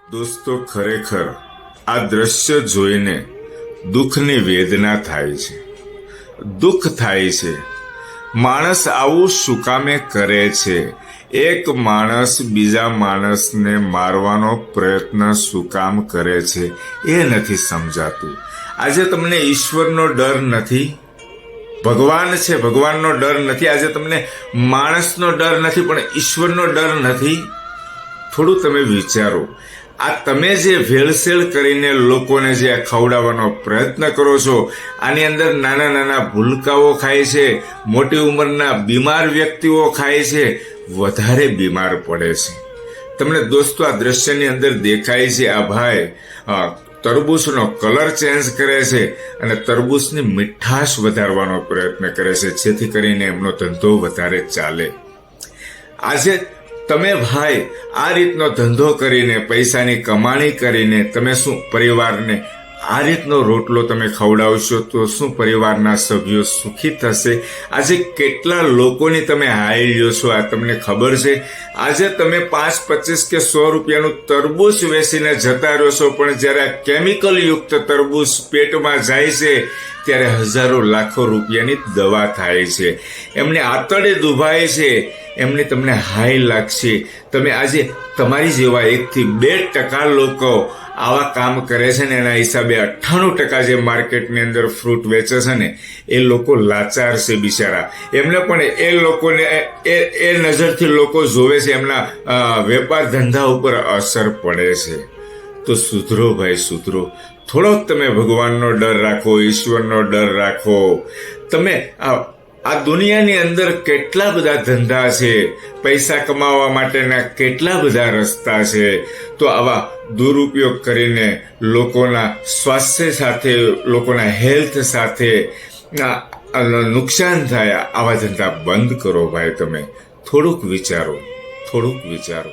દોસ્તો, ખરેખર આ દ્રશ્ય જોઈને દુઃખની વેદના થાય છે, દુઃખ થાય છે. માણસ આવું શું કામે કરે છે? એક માણસ બીજા માણસને મારવાનો પ્રયત્ન શું કામ કરે છે એ નથી સમજાતું. આજે તમને ઈશ્વરનો ડર નથી, ભગવાન છે ભગવાનનો ડર નથી, આજે તમને માણસનો ડર નથી પણ ઈશ્વરનો ડર નથી. થોડું તમે વિચારો, આ તમે જે ભેળસેળ કરીને લોકોને જે ખવડાવવાનો પ્રયત્ન કરો છો, આની અંદર નાના નાના ભૂલકાઓ ખાય છે, મોટી ઉંમરના બીમાર વ્યક્તિઓ ખાય છે, વધારે બીમાર પડે છે. તમને દોસ્તો આ દ્રશ્યની અંદર દેખાય છે આ ભાઈ તરબૂચનો કલર ચેન્જ કરે છે અને તરબૂચની મીઠાશ વધારવાનો પ્રયત્ન કરે છે જેથી કરીને એમનો ધંધો વધારે ચાલે. આજે તમે ભાઈ આ રીતનો ધંધો કરીને પૈસાની કમાણી કરીને તમે શું પરિવારને આ રીતનો રોટલો તમે ખવડાવશો તો શું પરિવારના સભ્યો સુખી થશે? આજે કેટલા લોકોની તમે હાઈ લ્યો છો આ તમને ખબર છે? આજે તમે 5, 25 કે 100 રૂપિયાનું તરબૂચ વેચીને જતા રહ્યો છો, પણ જ્યારે આ કેમિકલ યુક્ત તરબૂચ પેટમાં જાય છે ત્યારે હજારો લાખો રૂપિયાની દવા થાય છે, એમને આંતરડે દુભાય છે, એમને તમને હાઈ લાગશે. તમે આજે તમારી જેવા 1 થી 2% લોકો આવા કામ કરે છે ને એના હિસાબે 98% જે માર્કેટની અંદર ફ્રૂટ વેચે છે ને એ લોકો લાચાર છે બિચારા. એમને પણ એ લોકોને એ નજરથી લોકો જોવે છે, એમના વેપાર ધંધા ઉપર અસર પડે છે. તો સુધરો ભાઈ સુધરો, થોડોક તમે ભગવાનનો ડર રાખો, ઈશ્વરનો ડર રાખો. તમે આ દુનિયાની અંદર કેટલા બધા ધંધા છે, પૈસા કમાવા માટેના કેટલા બધા રસ્તા છે. તો આવા દુરુપયોગ કરીને લોકોના સ્વાસ્થ્ય સાથે, લોકોના હેલ્થ સાથે નુકસાન થાય, આવા ધંધા બંધ કરો ભાઈ. તમે થોડુંક વિચારો, થોડુંક વિચારો.